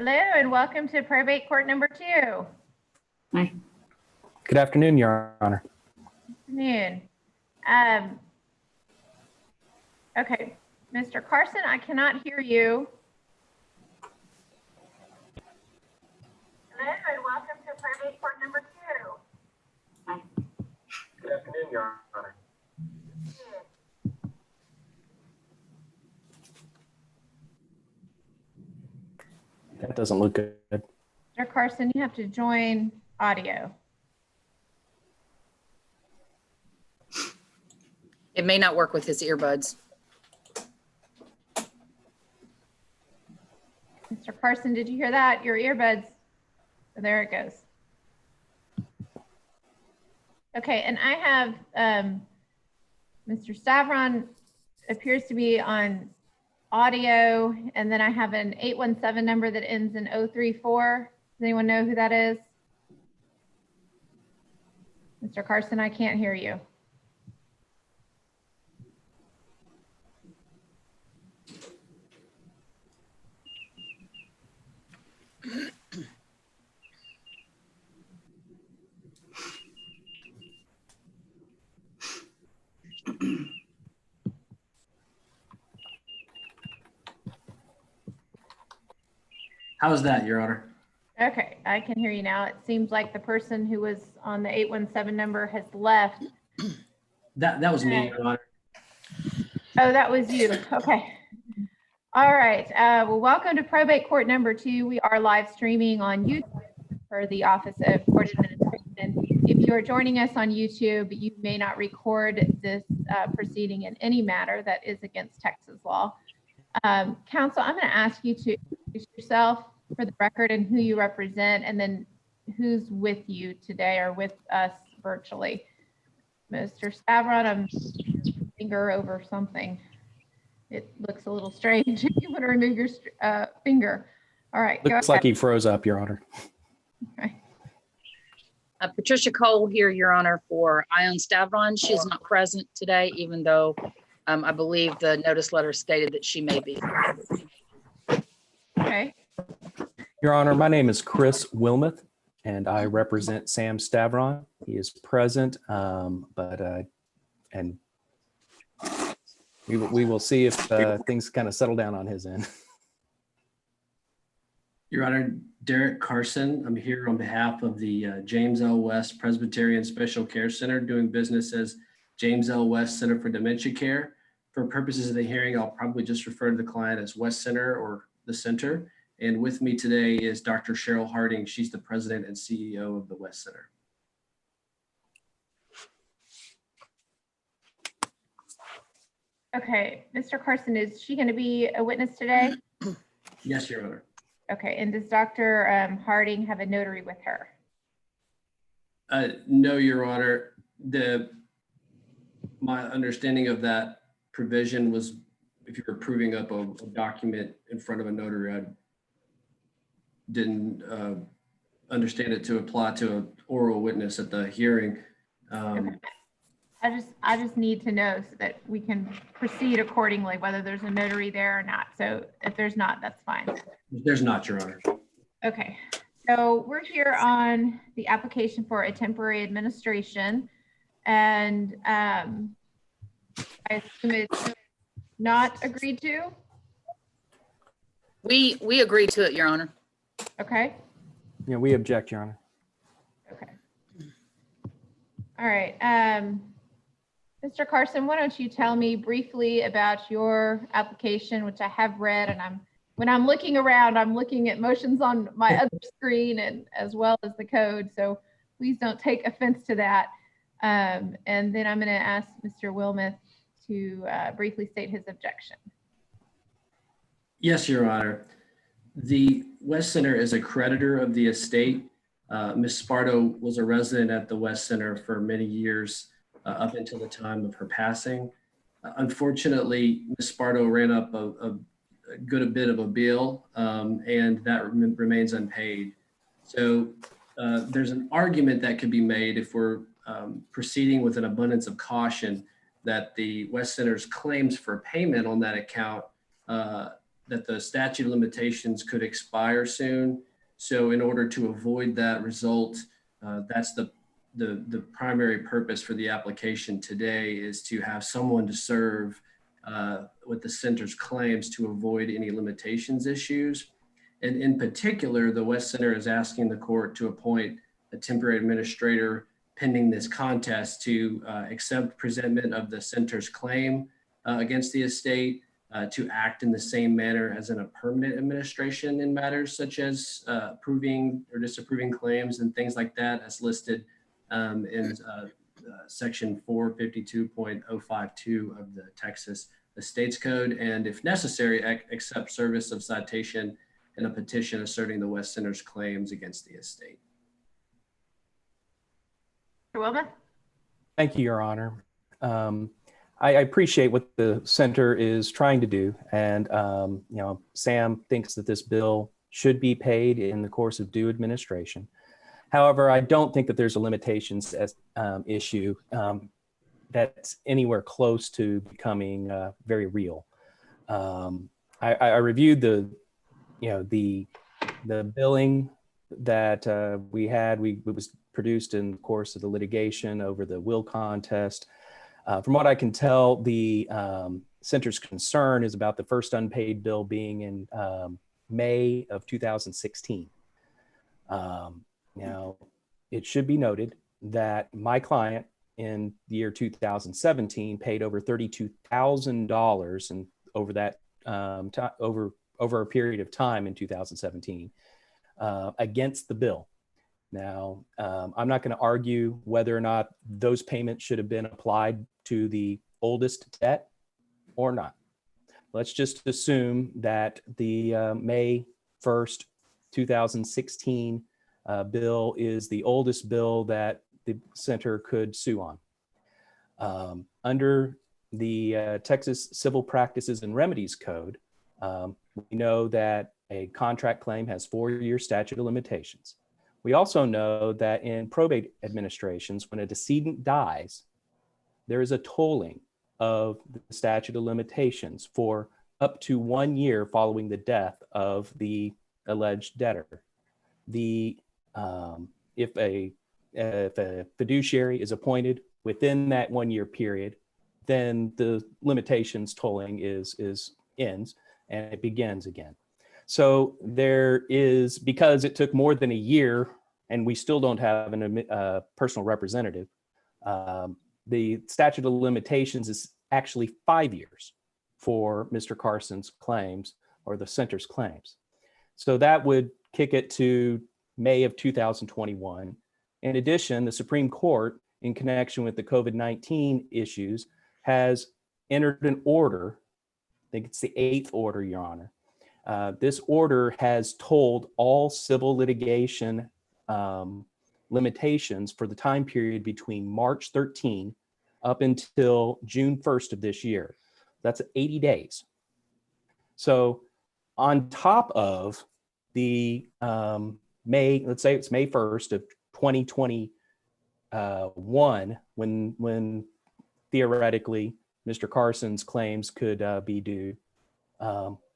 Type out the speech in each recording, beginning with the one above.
Hello and welcome to probate court number 2. Hi. Good afternoon, Your Honor. Afternoon. Okay, Mr. Carson, I cannot hear you. Hello and welcome to probate court number 2. Hi. Good afternoon, Your Honor. That doesn't look good. Mr. Carson, you have to join audio. It may not work with his earbuds. Mr. Carson, did you hear that? Your earbuds. Oh, there it goes. Okay, and I have Mr. Stavron appears to be on audio, and then I have an 817 number that ends in 034. Does anyone know who that is? Mr. Carson, I can't hear you. How's that, Your Honor? Okay, I can hear you now. It seems like the person who was on the 817 number has left. That was me, Your Honor. Oh, that was you. Okay. All right. Well, welcome to probate court number 2. We are live streaming on YouTube for the Office of Court Administration. If you are joining us on YouTube, you may not record this proceeding in any matter that is against Texas law. Counsel, I'm going to ask you to introduce yourself for the record and who you represent, and then who's with you today or with us virtually. Mr. Stavron, I'm finger over something. It looks a little strange. You want to remove your finger. All right. Looks like he froze up, Your Honor. Okay. Patricia Cole here, Your Honor, for Ion Stavron. She is not present today, even though I believe the notice letter stated that she may be. Okay. Your Honor, my name is Chris Wilmuth, and I represent Sam Stavron. He is present, and we will see if things kind of settle down on his end. Your Honor, Derek Carson. I'm here on behalf of the James L. West Presbyterian Special Care Center, doing business as James L. West Center for Dementia Care. For purposes of the hearing, I'll probably just refer to the client as West Center or the center. And with me today is Dr. Cheryl Harding. She's the president and CEO of the West Center. Okay. Mr. Carson, is she going to be a witness today? Yes, Your Honor. Okay. And does Dr. Harding have a notary with her? No, Your Honor. My understanding of that provision was if you're approving up a document in front of a notary, I didn't understand it to apply to an oral witness at the hearing. Okay. I just need to know so that we can proceed accordingly, whether there's a notary there or not. So if there's not, that's fine. There's not, Your Honor. Okay. So we're here on the application for a temporary administration, and I assume it's not agreed to. We agreed to it, Your Honor. Okay. Yeah, we object, Your Honor. Okay. All right. Mr. Carson, why don't you tell me briefly about your application, which I have read, and when I'm looking around, I'm looking at motions on my other screen and as well as the code. So please don't take offense to that. And then I'm going to ask Mr. Wilmuth to briefly state his objection. Yes, Your Honor. The West Center is a creditor of the estate. Ms. Sparto was a resident at the West Center for many years up until the time of her passing. Unfortunately, Ms. Sparto ran up a good bit of a bill, and that remains unpaid. So there's an argument that could be made if we're proceeding with an abundance of caution that the West Center's claims for payment on that account that the statute of limitations could expire soon. So in order to avoid that result, that's the primary purpose for the application today, is to have someone to serve with the center's claims to avoid any limitations issues. And in particular, the West Center is asking the court to appoint a temporary administrator pending this contest to accept presentment of the center's claim against the estate, to act in the same manner as in a permanent administration in matters such as approving or disapproving claims and things like that, as listed in section 452.052 of the Texas Estates Code, and if necessary, accept service of citation in a petition asserting the West Center's claims against the estate. Mr. Wilmoth? Thank you, Your Honor. I appreciate what the center is trying to do, and Sam thinks that this bill should be paid in the course of due administration. However, I don't think that there's a limitations issue that's anywhere close to becoming very real. I reviewed the billing that we had. It was produced in the course of the litigation over the will contest. From what I can tell, the center's concern is about the first unpaid bill being in May of 2016. Now, it should be noted that my client in the year 2017 paid over $32,000 and over that over a period of time in 2017 against the bill. Now, I'm not going to argue whether or not those payments should have been applied to the oldest debt or not. Let's just assume that the May 1st, 2016 bill is the oldest bill that the center could sue on. Under the Texas Civil Practices and Remedies Code, we know that a contract claim has 4-year statute of limitations. We also know that in probate administrations, when a decedent dies, there is a tolling of the statute of limitations for up to 1 year following the death of the alleged debtor. If a fiduciary is appointed within that 1 year period, then the limitations tolling ends and it begins again. So there is, because it took more than a year and we still don't have a personal representative, the statute of limitations is actually 5 years for Mr. Carson's claims or the center's claims. So that would kick it to May of 2021. In addition, the Supreme Court, in connection with the COVID-19 issues, has entered an order. I think it's the 8th order, Your Honor. This order has told all civil litigation limitations for the time period between March 13 up until June 1st of this year. That's 80 days. So on top of the let's say it's May 1st of 2021, when theoretically Mr. Carson's claims could be due,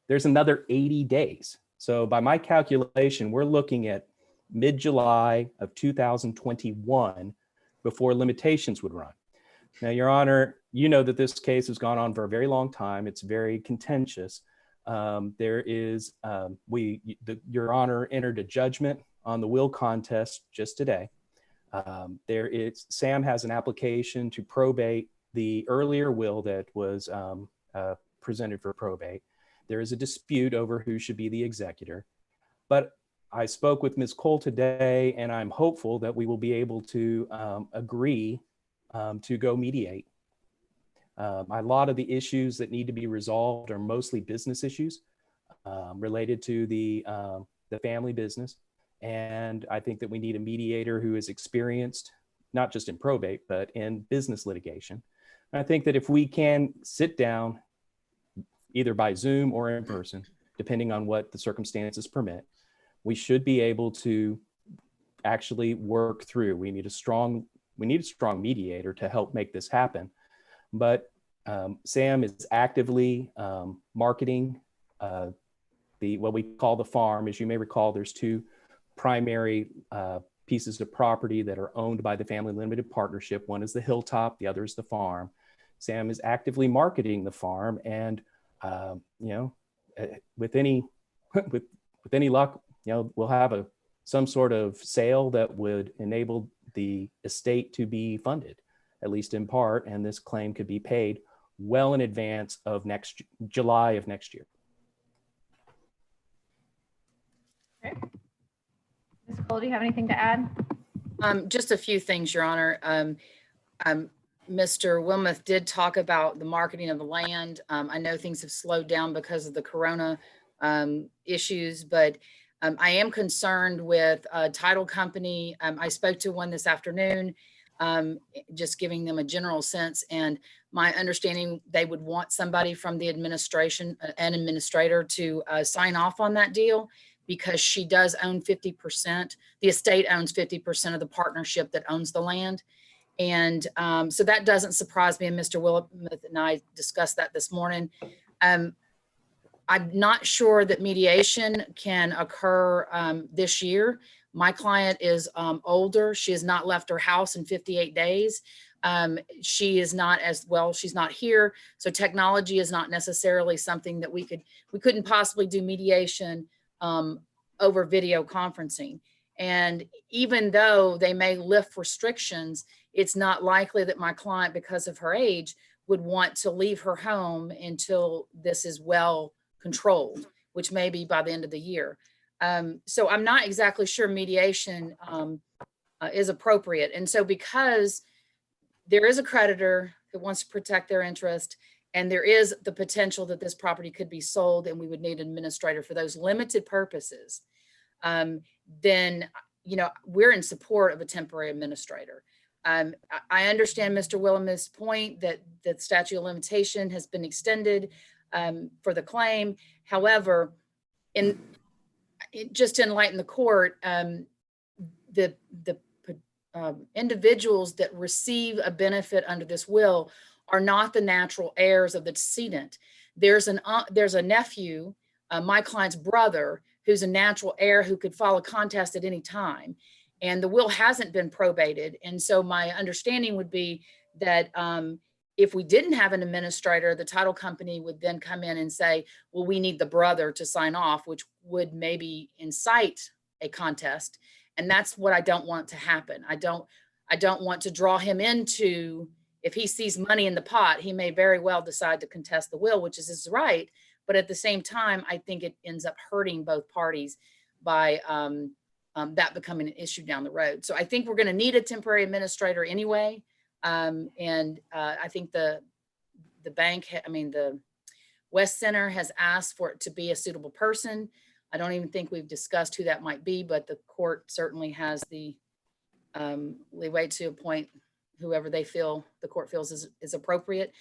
there's another 80 days. So by my calculation, we're looking at mid-July of 2021 before limitations would run. Now, Your Honor, you know that this case has gone on for a very long time. It's very contentious. Your Honor entered a judgment on the will contest just today. Sam has an application to probate the earlier will that was presented for probate. There is a dispute over who should be the executor, but I spoke with Ms. Cole today, and I'm hopeful that we will be able to agree to go mediate. A lot of the issues that need to be resolved are mostly business issues related to the family business. And I think that we need a mediator who is experienced, not just in probate, but in business litigation. And I think that if we can sit down, either by Zoom or in person, depending on what the circumstances permit, we should be able to actually work through. We need a strong mediator to help make this happen. But Sam is actively marketing what we call the farm. As you may recall, there's two primary pieces of property that are owned by the family limited partnership. One is the hilltop, the other is the farm. Sam is actively marketing the farm, and with any luck, we'll have some sort of sale that would enable the estate to be funded, at least in part, and this claim could be paid well in advance of July of next year. Okay. Ms. Cole, do you have anything to add? Just a few things, Your Honor. Mr. Wilmoth did talk about the marketing of the land. I know things have slowed down because of the corona issues, but I am concerned with a title company. I spoke to one this afternoon, just giving them a general sense, and my understanding, they would want somebody from the administration, an administrator, to sign off on that deal, because she does own 50%. The estate owns 50% of the partnership that owns the land. And so that doesn't surprise me. And Mr. Wilmoth and I discussed that this morning. I'm not sure that mediation can occur this year. My client is older. She has not left her house in 58 days. She is not as well, she's not here. So technology is not necessarily something that we couldn't possibly do mediation over video conferencing. And even though they may lift restrictions, it's not likely that my client, because of her age, would want to leave her home until this is well controlled, which may be by the end of the year. So I'm not exactly sure mediation is appropriate. And so because there is a creditor that wants to protect their interest, and there is the potential that this property could be sold and we would need an administrator for those limited purposes, then, we're in support of a temporary administrator. I understand Mr. Wilmoth's point that the statute of limitation has been extended for the claim. However, just to enlighten the court, the individuals that receive a benefit under this will are not the natural heirs of the decedent. There's a nephew, my client's brother, who's a natural heir who could file a contest at any time. And the will hasn't been probated. And so my understanding would be that if we didn't have an administrator, the title company would then come in and say, well, we need the brother to sign off, which would maybe incite a contest. And that's what I don't want to happen. I don't want to draw him into, if he sees money in the pot, he may very well decide to contest the will, which is his right. But at the same time, I think it ends up hurting both parties by that becoming an issue down the road. So I think we're going to need a temporary administrator anyway. And I think the West Center has asked for it to be a suitable person. I don't even think we've discussed who that might be, but the court certainly has the leeway to appoint whoever the court feels is appropriate.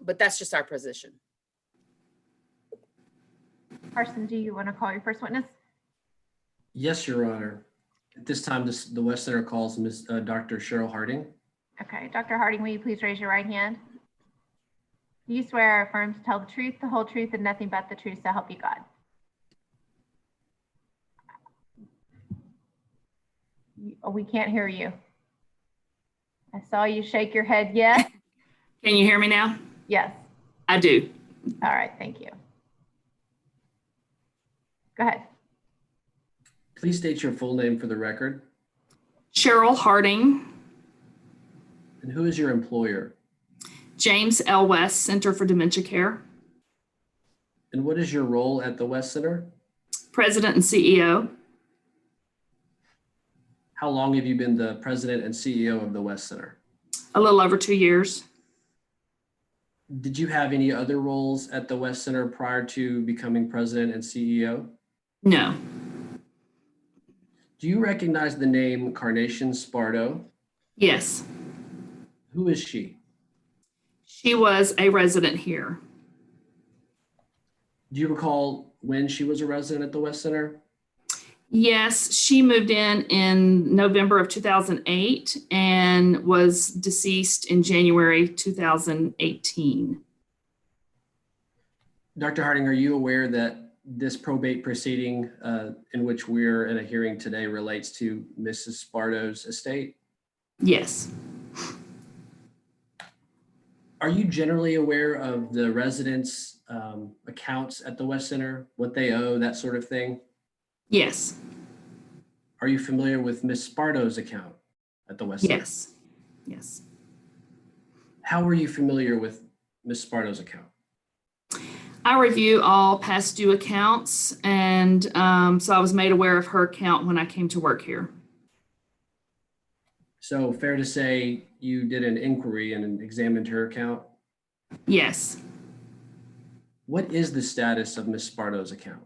But that's just our position. Carson, do you want to call your first witness? Yes, Your Honor. At this time, the West Center calls Dr. Cheryl Harding. Okay, Dr. Harding, will you please raise your right hand? Do you swear or affirm to tell the truth, the whole truth, and nothing but the truth, so help you God? We can't hear you. I saw you shake your head yes. Can you hear me now? Yes. I do. All right, thank you. Go ahead. Please state your full name for the record. Cheryl Harding. And who is your employer? James L. West Center for Dementia Care. And what is your role at the West Center? President and CEO. How long have you been the president and CEO of the West Center? A little over 2 years. Did you have any other roles at the West Center prior to becoming president and CEO? No. Do you recognize the name Carnation Sparto? Yes. Who is she? She was a resident here. Do you recall when she was a resident at the West Center? Yes, she moved in November of 2008 and was deceased in January 2018. Dr. Harding, are you aware that this probate proceeding in which we're in a hearing today relates to Mrs. Sparto's estate? Yes. Are you generally aware of the residents' accounts at the West Center, what they owe, that sort of thing? Yes. Are you familiar with Miss Sparto's account at the West Center? Yes. Yes. How are you familiar with Miss Sparto's account? I review all past due accounts, and so I was made aware of her account when I came to work here. So fair to say you did an inquiry and examined her account? Yes. What is the status of Miss Sparto's account?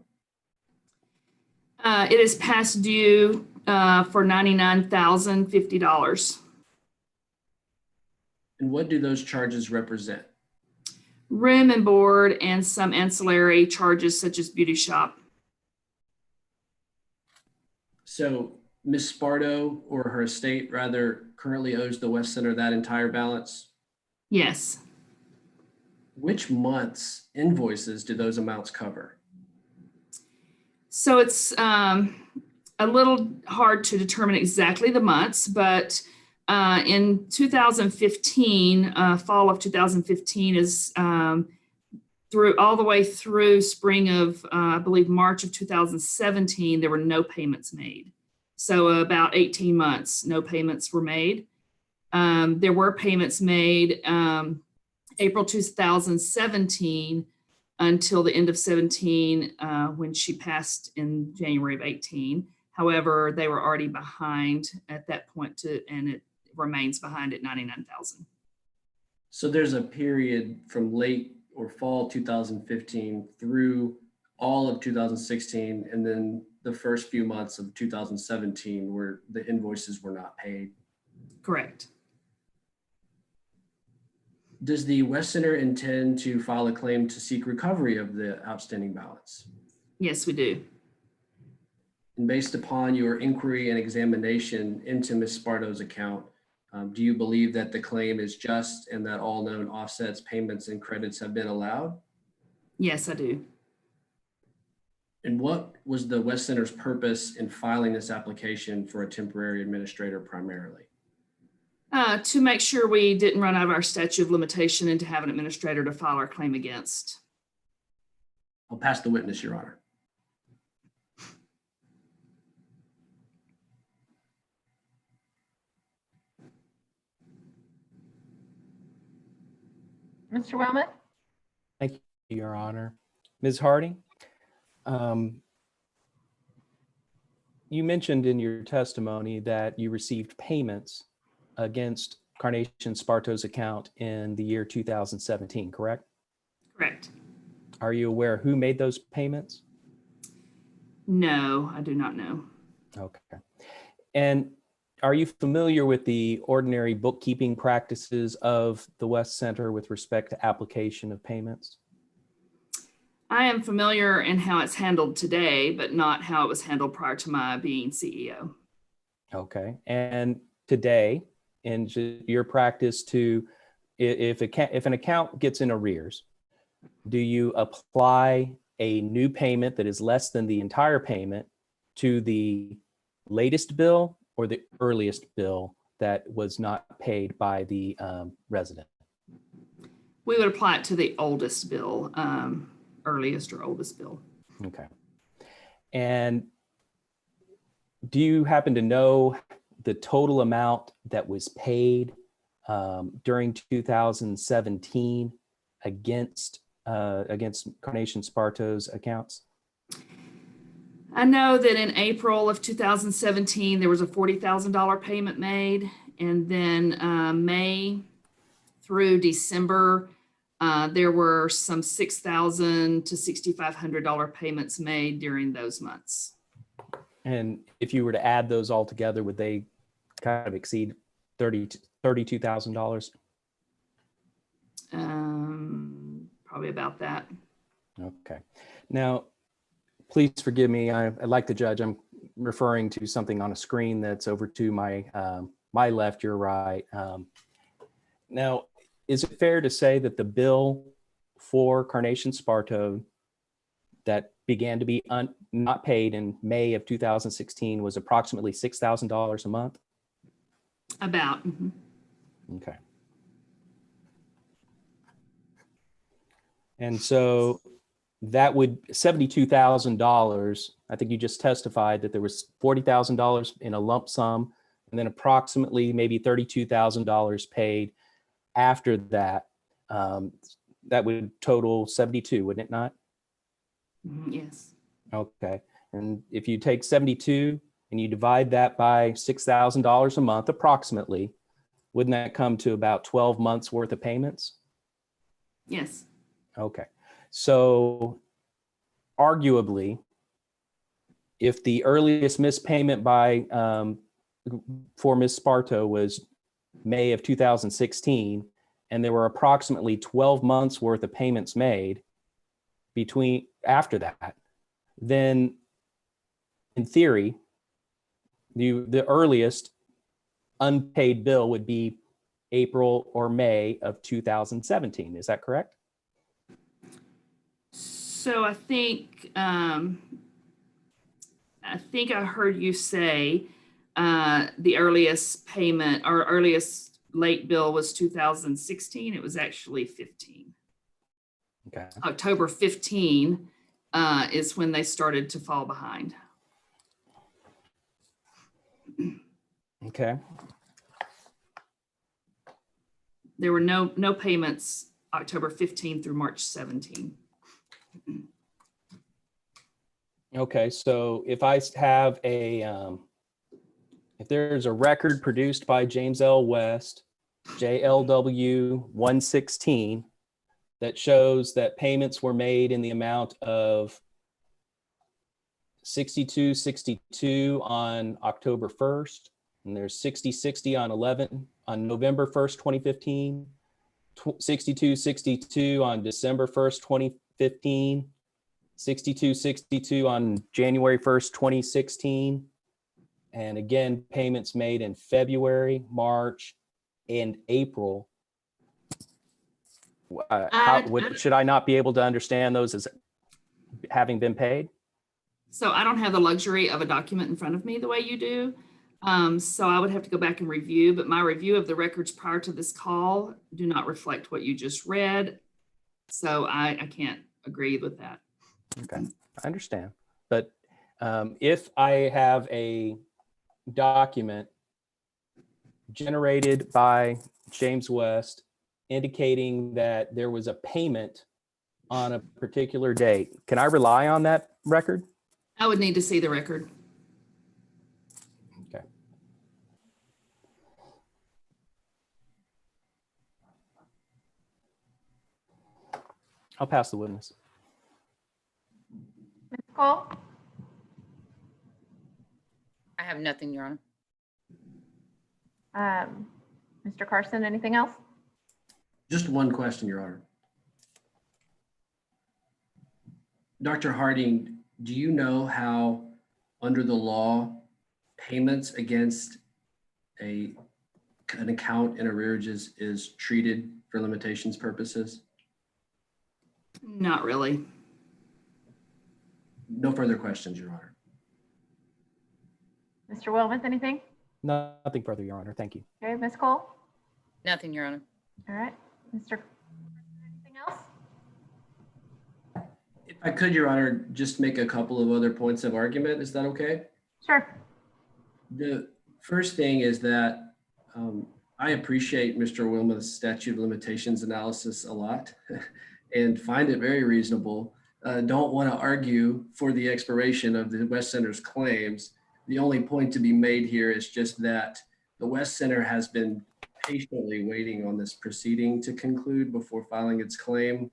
It is past due for $99,050. And what do those charges represent? Room and board and some ancillary charges such as beauty shop. So Miss Sparto, or her estate rather, currently owes the West Center that entire balance? Yes. Which month's invoices do those amounts cover? So it's a little hard to determine exactly the months, but in 2015, fall of 2015 is through all the way through spring of, I believe, March of 2017, there were no payments made. So about 18 months, no payments were made. There were payments made April 2017 until the end of 17 when she passed in January of 18. However, they were already behind at that point and it remains behind at $99,000. So there's a period from late or fall 2015 through all of 2016, and then the first few months of 2017 where the invoices were not paid. Correct. Does the West Center intend to file a claim to seek recovery of the outstanding balance? Yes, we do. And based upon your inquiry and examination into Ms. Sparto's account, do you believe that the claim is just and that all known offsets, payments, and credits have been allowed? Yes, I do. And what was the West Center's purpose in filing this application for a temporary administrator primarily? To make sure we didn't run out of our statute of limitation and to have an administrator to file our claim against. I'll pass the witness, Your Honor. Mr. Wellman? Thank you, Your Honor. Ms. Harding, you mentioned in your testimony that you received payments against Carnation Sparto's account in the year 2017, correct? Correct. Are you aware who made those payments? No, I do not know. Okay. And are you familiar with the ordinary bookkeeping practices of the West Center with respect to application of payments? I am familiar in how it's handled today, but not how it was handled prior to my being CEO. Okay. And today, in your practice, if an account gets in arrears, do you apply a new payment that is less than the entire payment to the latest bill or the earliest bill that was not paid by the resident? We would apply it to the oldest bill, earliest or oldest bill. Okay. And do you happen to know the total amount that was paid during 2017 against Carnation Sparto's accounts? I know that in April of 2017, there was a $40,000 payment made. And then May through December, there were some $6,000 to $6,500 payments made during those months. And if you were to add those all together, would they kind of exceed $32,000? Probably about that. Okay. Now, please forgive me. like the judge, I'm referring to something on a screen that's over to my my left, your right. Now, is it fair to say that the bill for Carnation Sparto that began to be not paid in May of 2016 was approximately $6,000 a month? About. Okay. And so that would $72,000. I think you just testified that there was $40,000 in a lump sum, and then approximately maybe $32,000 paid after that. That would total 72, wouldn't it not? Yes. Okay. And if you take 72 and you divide that by $6,000 a month approximately, wouldn't that come to about 12 months worth of payments? Yes. Okay. So arguably, if the earliest missed payment by for Ms. Sparto was May of 2016, and there were approximately 12 months worth of payments made between after that, then in theory, the earliest unpaid bill would be April or May of 2017. Is that correct? So I think I heard you say the earliest payment or earliest late bill was 2016. It was actually 15. Okay. October 15 is when they started to fall behind. Okay. There were no payments October 15 through March 17. Okay, so if I have if there's a record produced by James L. West, JLW 116, that shows that payments were made in the amount of $62.62 on October 1st, and there's $60.60 on November 1st, 2015, $62.62 on December 1st, 2015, $62.62 on January 1st, 2016, and again, payments made in February, March, and April. Should I not be able to understand those as having been paid? So I don't have the luxury of a document in front of me the way you do. So I would have to go back and review, but my review of the records prior to this call do not reflect what you just read. So I can't agree with that. Okay, I understand. But if I have a document generated by James West indicating that there was a payment on a particular date, can I rely on that record? I would need to see the record. Okay. I'll pass the witness. Ms. Cole? I have nothing, Your Honor. Mr. Carson, anything else? Just one question, Your Honor. Dr. Harding, do you know how, under the law, payments against an account in arrearages is treated for limitations purposes? Not really. No further questions, Your Honor. Mr. Wilmoth, anything? Nothing further, Your Honor. Thank you. Okay, Ms. Cole? Nothing, Your Honor. All right, Mr. Anything else? If I could, Your Honor, just make a couple of other points of argument. Is that okay? Sure. The first thing is that I appreciate Mr. Wilmoth's statute of limitations analysis a lot and find it very reasonable. Don't want to argue for the expiration of the West Center's claims. The only point to be made here is just that the West Center has been patiently waiting on this proceeding to conclude before filing its claim.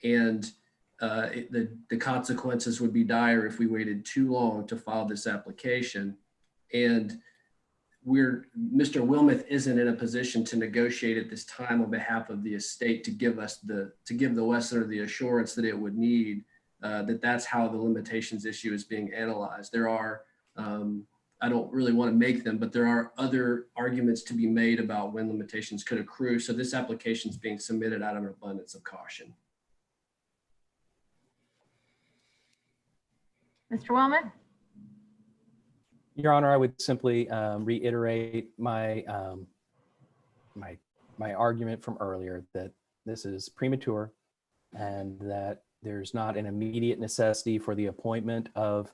And the consequences would be dire if we waited too long to file this application. And Mr. Wilmoth isn't in a position to negotiate at this time on behalf of the estate to give the West Center the assurance that it would need, that's how the limitations issue is being analyzed. There are, I don't really want to make them, but there are other arguments to be made about when limitations could accrue. So this application is being submitted out of an abundance of caution. Mr. Wellman? Your Honor, I would simply reiterate my argument from earlier that this is premature and that there's not an immediate necessity for the appointment of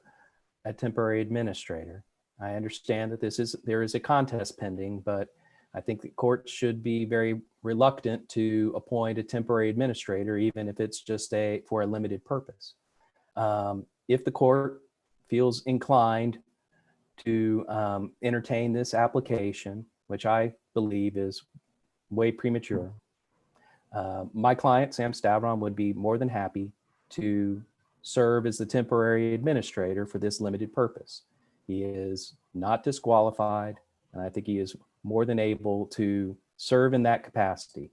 a temporary administrator. I understand that there is a contest pending, but I think the court should be very reluctant to appoint a temporary administrator, even if it's just for a limited purpose. If the court feels inclined to entertain this application, which I believe is way premature, my client, Sam Stavron, would be more than happy to serve as the temporary administrator for this limited purpose. He is not disqualified, and I think he is more than able to serve in that capacity.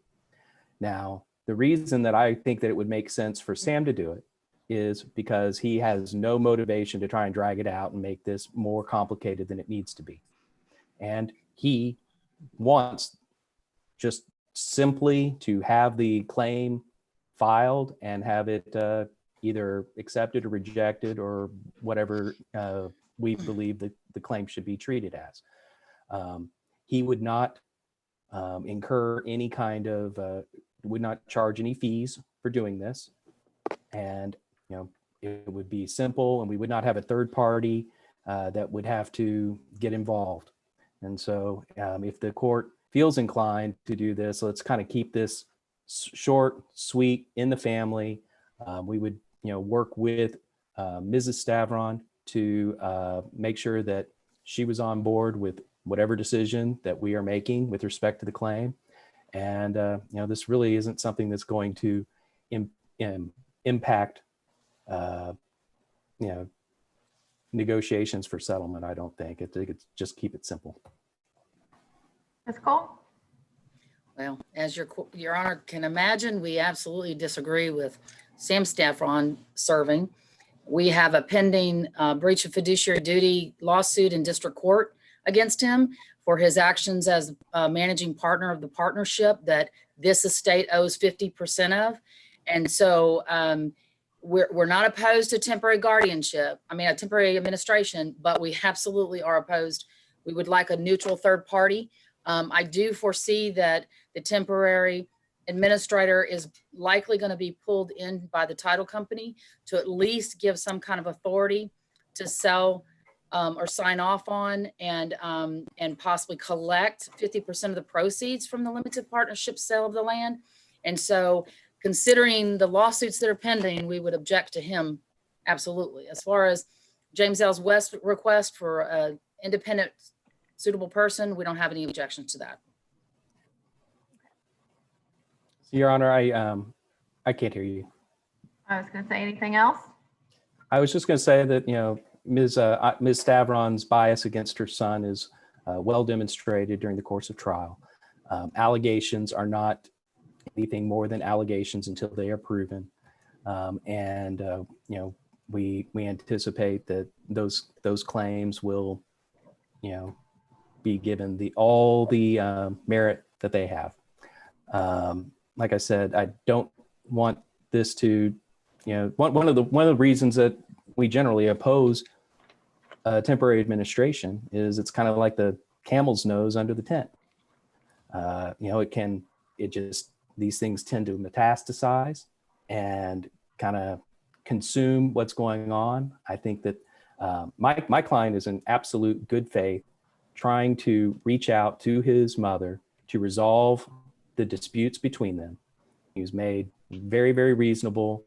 Now, the reason that I think that it would make sense for Sam to do it is because he has no motivation to try and drag it out and make this more complicated than it needs to be. And he wants just simply to have the claim filed and have it either accepted or rejected or whatever we believe that the claim should be treated as. He would not incur any kind of, would not charge any fees for doing this. And, you know, it would be simple and we would not have a third party that would have to get involved. And so if the court feels inclined to do this, let's kind of keep this short, sweet, in the family. We would, work with Mrs. Stavron to make sure that she was on board with whatever decision that we are making with respect to the claim. And, this really isn't something that's going to impact, negotiations for settlement. I don't think. I think it's just keep it simple. Ms. Cole? Well, as your Honor can imagine, we absolutely disagree with Sam Stavron serving. We have a pending breach of fiduciary duty lawsuit in district court against him for his actions as a managing partner of the partnership that this estate owes 50% of. And so we're not opposed to temporary guardianship, a temporary administration, but we absolutely are opposed. We would like a neutral third party. I do foresee that the temporary administrator is likely going to be pulled in by the title company to at least give some kind of authority to sell or sign off on and possibly collect 50% of the proceeds from the limited partnership sale of the land. And so considering the lawsuits that are pending, we would object to him. Absolutely. As far as James L. West's request for an independent suitable person, we don't have any objections to that. Your Honor, I can't hear you. I was going to say anything else? I was just going to say that, Ms. Stavron's bias against her son is well demonstrated during the course of trial. Allegations are not anything more than allegations until they are proven. We anticipate that those claims will, be given all the merit that they have. Like I said, I don't want this to, one of the reasons that we generally oppose temporary administration is it's kind of like the camel's nose under the tent. These things tend to metastasize and kind of consume what's going on. I think that my client is in absolute good faith trying to reach out to his mother to resolve the disputes between them. He's made very, very reasonable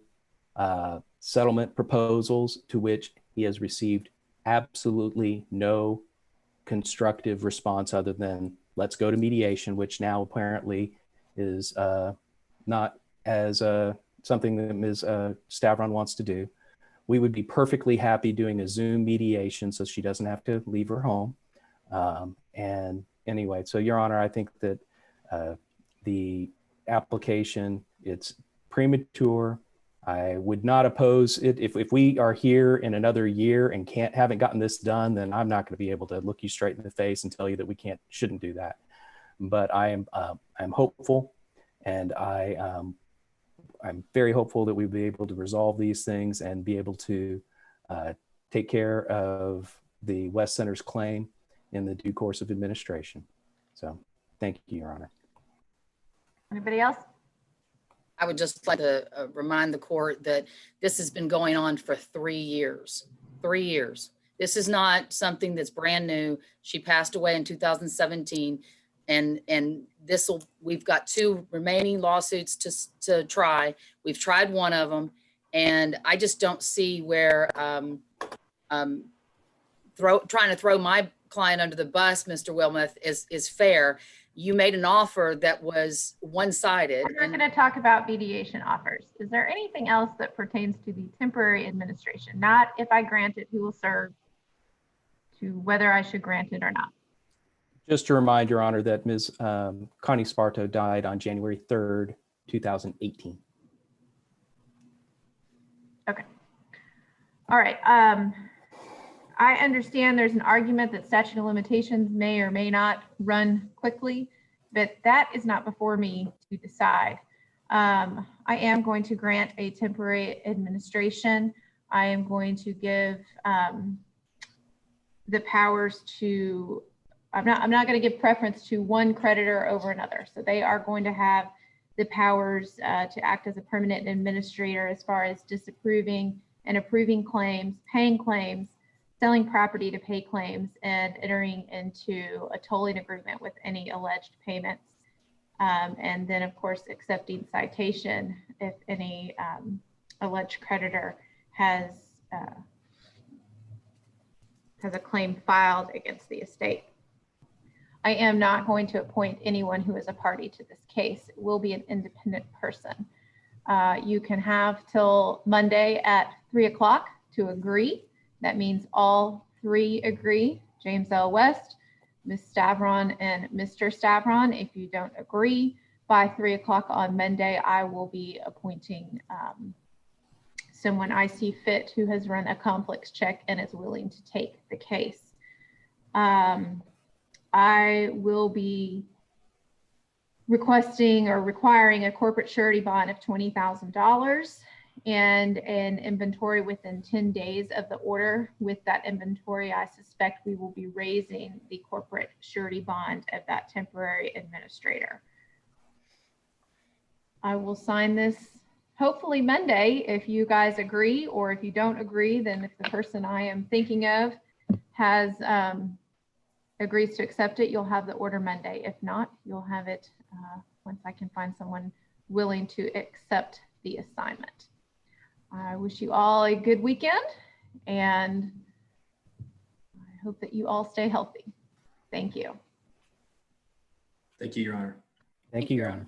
settlement proposals to which he has received absolutely no constructive response other than let's go to mediation, which now apparently is not as something that Ms. Stavron wants to do. We would be perfectly happy doing a Zoom mediation so she doesn't have to leave her home. And anyway, so Your Honor, I think that the application, it's premature. I would not oppose it. If we are here in another year and haven't gotten this done, then I'm not going to be able to look you straight in the face and tell you that we shouldn't do that. But I'm hopeful, and I'm very hopeful that we'll be able to resolve these things and be able to take care of the West Center's claim in the due course of administration. So thank you, Your Honor. Anybody else? I would just like to remind the court that this has been going on for 3 years. 3 years. This is not something that's brand new. She passed away in 2017, and we've got 2 remaining lawsuits to try. We've tried one of them, and I just don't see where trying to throw my client under the bus, Mr. Wilmoth, is fair. You made an offer that was one-sided. We're not going to talk about mediation offers. Is there anything else that pertains to the temporary administration? Not if I grant it, who will serve, to whether I should grant it or not. Just to remind Your Honor that Ms. Connie Sparto died on January 3rd, 2018. Okay. All right. I understand there's an argument that statute of limitations may or may not run quickly, but that is not before me to decide. I am going to grant a temporary administration. I am going to give the powers to, I'm not going to give preference to one creditor over another. So they are going to have the powers to act as a permanent administrator as far as disapproving and approving claims, paying claims, selling property to pay claims, and entering into a tolling agreement with any alleged payments. And then, of course, accepting citation if any alleged creditor has a claim filed against the estate. I am not going to appoint anyone who is a party to this case. It will be an independent person. You can have till Monday at 3 o'clock to agree. That means all 3 agree, James L. West, Ms. Stavron, and Mr. Stavron. If you don't agree, by 3 o'clock on Monday, I will be appointing someone I see fit who has run a conflicts check and is willing to take the case. I will be requesting or requiring a corporate surety bond of $20,000 and an inventory within 10 days of the order. With that inventory, I suspect we will be raising the corporate surety bond of that temporary administrator. I will sign this hopefully Monday if you guys agree, or if you don't agree, then if the person I am thinking of has agrees to accept it, you'll have the order Monday. If not, you'll have it once I can find someone willing to accept the assignment. I wish you all a good weekend, and I hope that you all stay healthy. Thank you. Thank you, Your Honor. Thank you, Your Honor.